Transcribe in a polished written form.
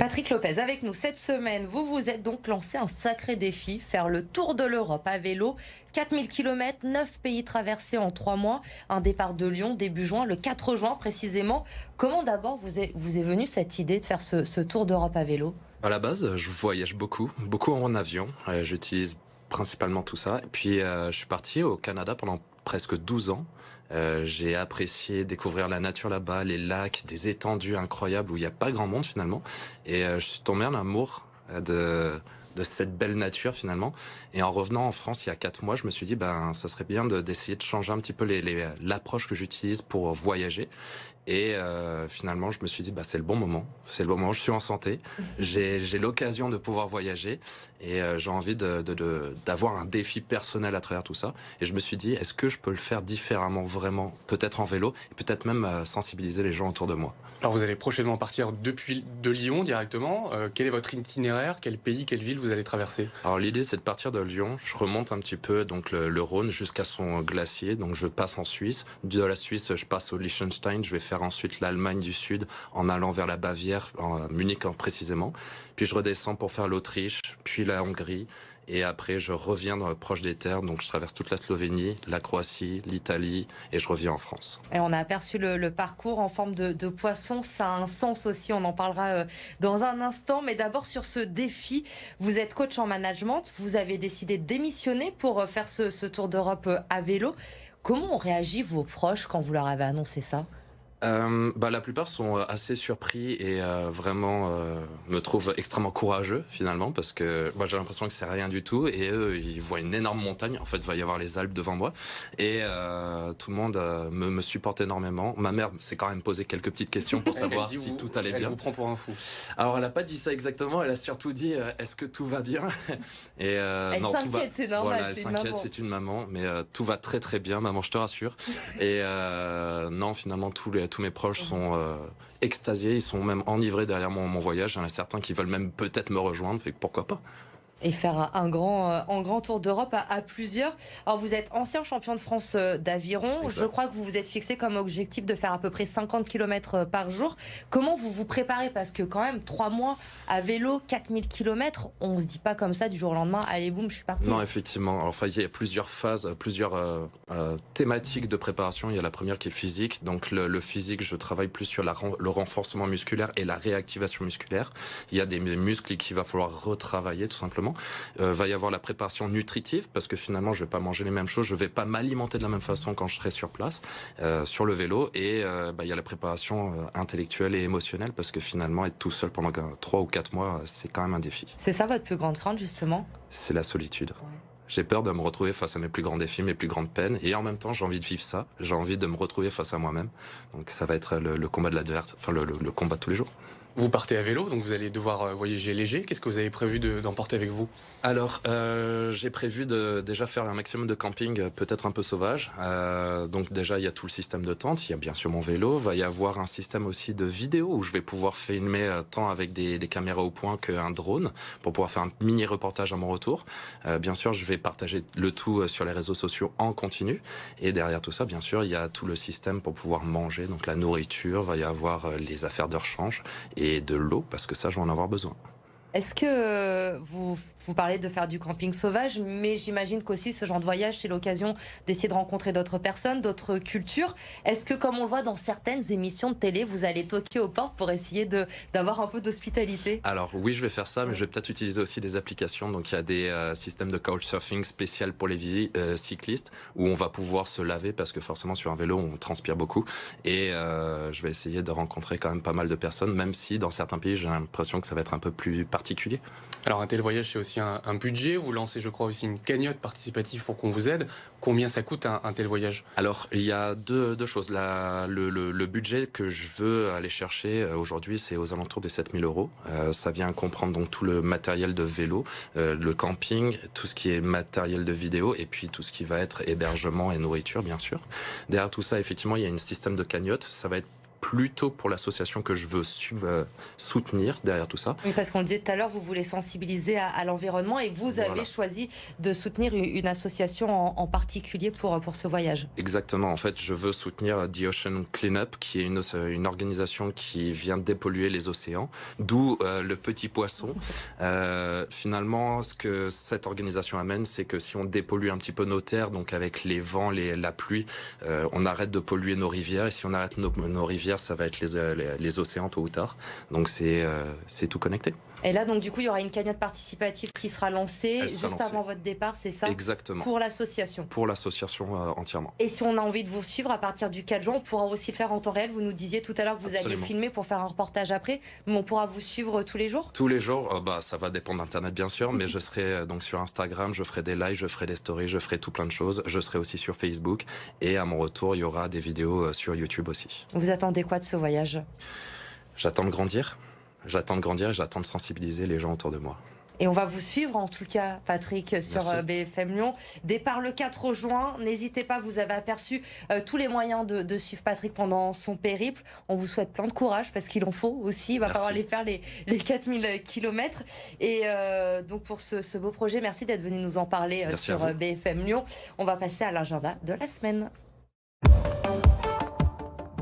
Patrick Lopez avec nous cette semaine. Vous vous êtes donc lancé un sacré défi, faire le tour de l'Europe à vélo. 4000 km, 9 pays traversés en 3 mois. Un départ de Lyon début juin, le 4 juin précisément. Comment d'abord vous est venue cette idée de faire ce tour d'Europe à vélo? À la base, je voyage beaucoup en avion. J'utilise principalement tout ça. Et puis, je suis parti au Canada pendant presque 12 ans. J'ai apprécié découvrir la nature là-bas, les lacs, des étendues incroyables où il n'y a pas grand monde finalement. Et je suis tombé en amour de cette belle nature finalement. Et en revenant en France il y a 4 mois, je me suis dit ça serait bien d'essayer de changer un petit peu l'approche que j'utilise pour voyager. Et finalement, je me suis dit, c'est le bon moment. C'est le bon moment. Je suis en santé. J'ai l'occasion de pouvoir voyager et j'ai envie d'avoir un défi personnel à travers tout ça. Et je me suis dit, est-ce que je peux le faire différemment, vraiment, peut-être en vélo et peut-être même sensibiliser les gens autour de moi. Alors vous allez prochainement partir de Lyon directement. Quel est votre itinéraire? Quel pays, quelle ville vous allez traverser? Alors l'idée, c'est de partir de Lyon. Je remonte un petit peu donc le Rhône jusqu'à son glacier. Donc je passe en Suisse. De la Suisse, je passe au Liechtenstein. Je vais faire ensuite l'Allemagne du Sud en allant vers la Bavière, en Munich précisément. Puis je redescends pour faire l'Autriche, puis la Hongrie. Et après, je reviens proche des terres. Donc je traverse toute la Slovénie, la Croatie, l'Italie et je reviens en France. Et on a aperçu le parcours en forme de poisson. Ça a un sens aussi. On en parlera dans un instant. Mais d'abord, sur ce défi, vous êtes coach en management. Vous avez décidé de démissionner pour faire ce tour d'Europe à vélo. Comment ont réagi vos proches quand vous leur avez annoncé ça? La plupart sont assez surpris et vraiment me trouvent extrêmement courageux finalement parce que moi j'ai l'impression que c'est rien du tout et eux ils voient une énorme montagne. En fait il va y avoir les Alpes devant moi et tout le monde me supporte énormément. Ma mère s'est quand même posé quelques petites questions pour savoir si tout allait bien. Elle vous prend pour un fou. Alors elle a pas dit ça exactement, elle a surtout dit est-ce que tout va bien? Et elle non, s'inquiète, c'est normal. Voilà, elle s'inquiète, c'est une maman, mais tout va très très bien, maman, je te rassure. Et non, finalement tous mes proches sont extasiés, ils sont même enivrés derrière mon voyage. Il y en a certains qui veulent même peut-être me rejoindre, fait que pourquoi pas. Et faire un grand tour d'Europe à plusieurs. Alors vous êtes ancien champion de France d'aviron. Exact. Je crois que vous vous êtes fixé comme objectif de faire à peu près 50 km par jour. Comment vous vous préparez? Parce que quand même 3 mois à vélo, 4000 km, on se dit pas comme ça du jour au lendemain, allez boum, je suis parti. Non, effectivement. Enfin, il y a plusieurs phases, plusieurs thématiques de préparation. Il y a la première qui est physique. Donc le physique, je travaille plus sur le renforcement musculaire et la réactivation musculaire. Il y a des muscles qu'il va falloir retravailler tout simplement. Va y avoir la préparation nutritive parce que finalement je vais pas manger les mêmes choses, je vais pas m'alimenter de la même façon quand je serai sur place sur le vélo et il y a la préparation intellectuelle et émotionnelle parce que finalement être tout seul pendant 3 ou 4 mois c'est quand même un défi. C'est ça votre plus grande crainte justement? C'est la solitude. J'ai peur de me retrouver face à mes plus grands défis, mes plus grandes peines. Et en même temps, j'ai envie de vivre ça. J'ai envie de me retrouver face à moi-même. Donc ça va être le combat de l'adversaire, enfin le combat de tous les jours. Vous partez à vélo, donc vous allez devoir voyager léger. Qu'est-ce que vous avez prévu d'emporter avec vous? Alors, j'ai prévu de déjà faire un maximum de camping, peut-être un peu sauvage. Donc déjà, il y a tout le système de tente, il y a bien sûr mon vélo. Va y avoir un système aussi de vidéo où je vais pouvoir filmer tant avec des caméras au point qu'un drone pour pouvoir faire un mini reportage à mon retour. Bien sûr, je vais partager le tout sur les réseaux sociaux en continu. Et derrière tout ça, bien sûr, il y a tout le système pour pouvoir manger, donc la nourriture, va y avoir les affaires de rechange et de l'eau, parce que ça, je vais en avoir besoin. Est-ce que vous parlez de faire du camping sauvage, mais j'imagine qu'aussi ce genre de voyage, c'est l'occasion d'essayer de rencontrer d'autres personnes, d'autres cultures. Est-ce que, comme on le voit dans certaines émissions de télé, vous allez toquer aux portes pour essayer d'avoir un peu d'hospitalité? Alors oui, je vais faire ça, mais je vais peut-être utiliser aussi des applications. Donc il y a des systèmes de couchsurfing spécial pour les cyclistes, où on va pouvoir se laver, parce que forcément sur un vélo, on transpire beaucoup. Et je vais essayer de rencontrer quand même pas mal de personnes, même si dans certains pays, j'ai l'impression que ça va être un peu plus particulier. Alors un tel voyage, c'est aussi un budget. Vous lancez, je crois, aussi une cagnotte participative pour qu'on vous aide. Combien ça coûte un tel voyage? Alors, il y a deux choses. Le budget que je veux aller chercher aujourd'hui, c'est aux alentours des 7000 euros. Ça vient comprendre donc tout le matériel de vélo, le camping, tout ce qui est matériel de vidéo, et puis tout ce qui va être hébergement et nourriture, bien sûr. Derrière tout ça, effectivement, il y a un système de cagnotte. Ça va être plutôt pour l'association que je veux soutenir derrière tout ça. Oui, parce qu'on le disait tout à l'heure, vous voulez sensibiliser à l'environnement et vous avez choisi de soutenir une association en particulier pour ce voyage. Exactement. En fait, je veux soutenir The Ocean Cleanup, qui est une organisation qui vient dépolluer les océans, d'où le petit poisson. Finalement, ce que cette organisation amène, c'est que si on dépollue un petit peu nos terres, donc avec les vents, la pluie, on arrête de polluer nos rivières. Et si on arrête nos rivières, ça va être les océans tôt ou tard. Donc c'est tout connecté. Et là, donc du coup, il y aura une cagnotte participative qui sera lancée avant votre départ, c'est ça? Exactement. Pour l'association. Pour l'association entièrement. Et si on a envie de vous suivre à partir du 4 juin, on pourra aussi le faire en temps réel. Vous nous disiez tout à l'heure que vous alliez filmer pour faire un reportage après, mais on pourra vous suivre tous les jours? Tous les jours, ça va dépendre d'Internet bien sûr, mais je serai donc sur Instagram, je ferai des lives, je ferai des stories, je ferai tout plein de choses. Je serai aussi sur Facebook et à mon retour, il y aura des vidéos sur YouTube aussi. Vous attendez quoi de ce voyage? J'attends de grandir. J'attends de grandir et j'attends de sensibiliser les gens autour de moi. Et on va vous suivre en tout cas, Patrick, sur BFM Lyon. Départ le 4 juin. N'hésitez pas, vous avez aperçu tous les moyens de suivre Patrick pendant son périple. On vous souhaite plein de courage parce qu'il en faut aussi. Il va falloir aller faire les 4000 kilomètres. Et donc pour ce beau projet, merci d'être venu nous en parler sur BFM Lyon. On va passer à l'agenda de la semaine.